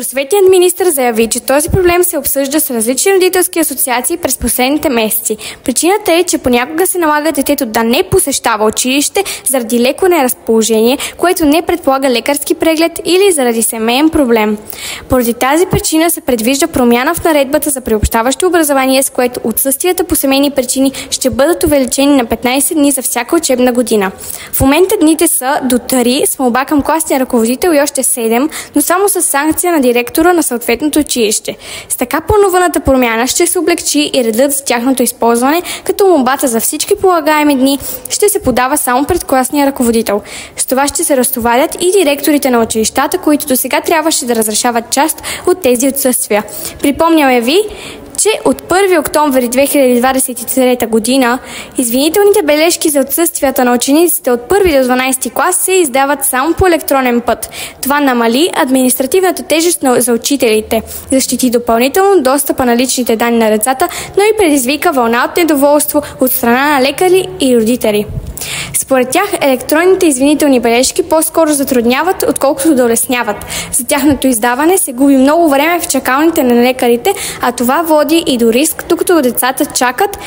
Просветният министър заяви, че този проблем се обсъжда с различни родителски асоциации през последните месеци. Причината е, че понякога се налага детето да не посещава училище заради леко неразположение, което не предполага лекарски преглед или заради семейен проблем. Поради тази причина се предвижда промяна в наредбата за приобщаващо образование, с което отсъствията по семейни причини ще бъдат увеличени на 15 дни за всяка учебна година. В момента дните са до 3 с молба към класния ръководител и още 7, но само с санкция на директора на съответното училище. С така плануваната промяна ще се облегчи и редът за тяхното използване, като молбата за всички полагаеми дни ще се подава само пред класния ръководител. С това ще се разтоварят и директорите на училищата, които досега трябваше да разрешават част от тези отсъствия. Припомняме ви, че от 1 октомври 2023 година извинителните бележки за отсъствията на учениците от 1 до 12 клас се издават само по електронен път. Това намали административната тежест за учителите, защити допълнително достъпа на личните данни на децата, но и предизвика вълна от недоволство от страна на лекари и родители. Според тях електронните извинителни бележки по-скоро затрудняват, отколкото да улесняват. За тяхното издаване се губи много време в чакалните на лекарите, а това води и до риск, докато децата чакат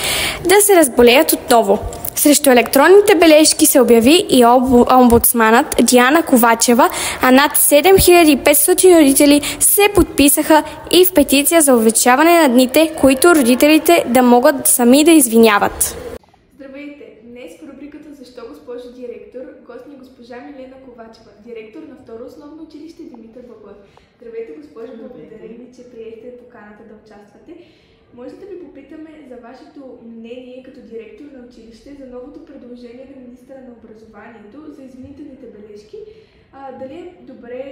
да се разболеят отново. Срещу електронните бележки се обяви и омбудсманът Диана Ковачева, а над 7500 родители се подписаха и в петиция за увеличаване на дните, които родителите да могат сами да извиняват. Здравейте! Днес в рубриката "Защо, госпожо директор" гост ни госпожа Милена Ковачева, директор на Второ основно училище Димитър Благоев. Здравейте, госпожо, благодаря ви, че приехте поканата да участвате. Може да ви попитаме за вашето мнение като директор на училище за новото предложение на министъра на образованието за извинителните бележки. Дали е добре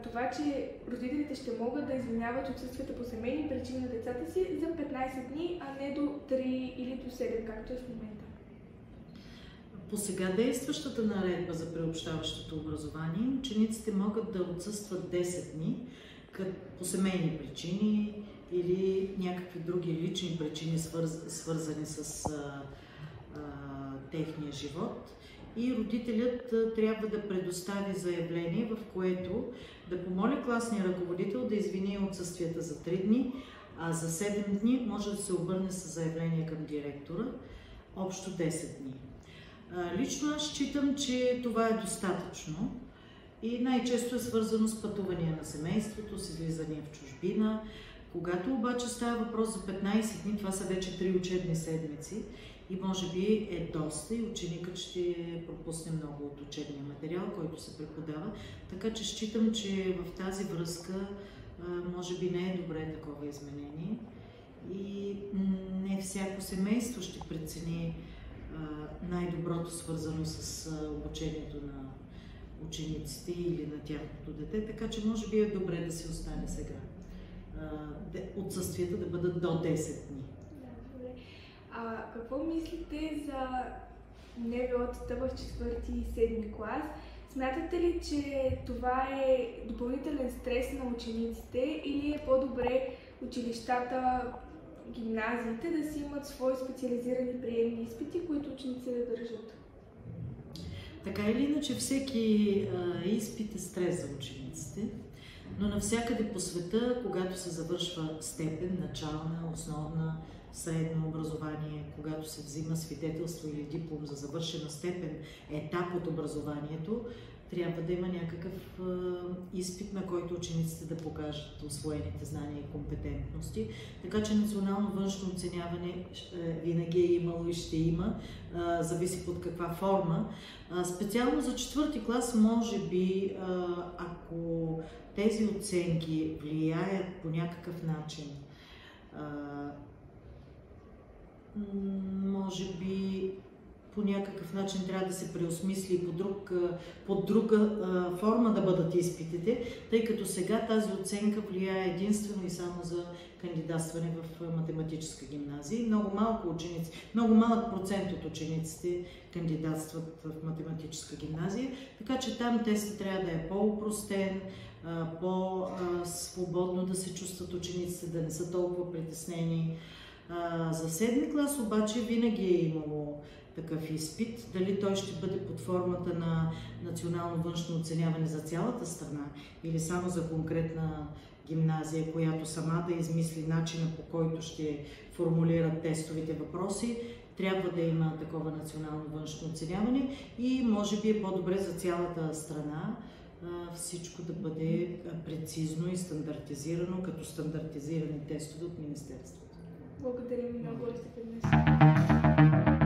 това, че родителите ще могат да извиняват отсъствията по семейни причини на децата си за 15 дни, а не до 3 или до 7, както е в момента? По сега действащата наредба за приобщаващото образование, учениците могат да отсъстват 10 дни по семейни причини или някакви други лични причини, свързани с техния живот. И родителят трябва да предостави заявление, в което да помоли класния ръководител да извини отсъствията за 3 дни, а за 7 дни може да се обърне с заявление към директора, общо 10 дни. Лично аз считам, че това е достатъчно и най-често е свързано с пътувания на семейството, с излизания в чужбина. Когато обаче става въпрос за 15 дни, това са вече 3 учебни седмици и може би е доста и ученикът ще пропусне много от учебния материал, който се преподава. Така че считам, че в тази връзка може би не е добре такова изменение и не всяко семейство ще прецени най-доброто, свързано с обучението на учениците или на тяхното дете, така че може би е добре да се остане сега. Отсъствията да бъдат до 10 дни. Да, добре. Какво мислите за НВО-тата в 4 и 7 клас? Смятате ли, че това е допълнителен стрес на учениците или е по-добре училищата, гимназиите да си имат свои специализирани приемни изпити, които ученици да държат? Така или иначе всеки изпит е стрес за учениците, но навсякъде по света, когато се завършва степен, начална, основна, средно образование, когато се взима свидетелство или диплом за завършена степен, етап от образованието, трябва да има някакъв изпит, на който учениците да покажат усвоените знания и компетентности. Така че национално външно оценяване винаги е имало и ще има, зависи под каква форма. Специално за 4-ти клас, може би, ако тези оценки влияят по някакъв начин, може би по някакъв начин трябва да се преосмисли и по друга форма да бъдат изпитите, тъй като сега тази оценка влияе единствено и само за кандидатстване в математическа гимназия. Много малко ученици, много малък процент от учениците кандидатстват в математическа гимназия, така че там тестът трябва да е по-опростен, по-свободно да се чувстват учениците, да не са толкова притеснени. За 7 клас обаче винаги е имало такъв изпит. Дали той ще бъде под формата на национално външно оценяване за цялата страна или само за конкретна гимназия, която сама да измисли начина, по който ще формулира тестовите въпроси. Трябва да има такова национално външно оценяване и може би е по-добре за цялата страна всичко да бъде прецизно и стандартизирано, като стандартизирани тестове от Министерството. Благодарим много, Стефан.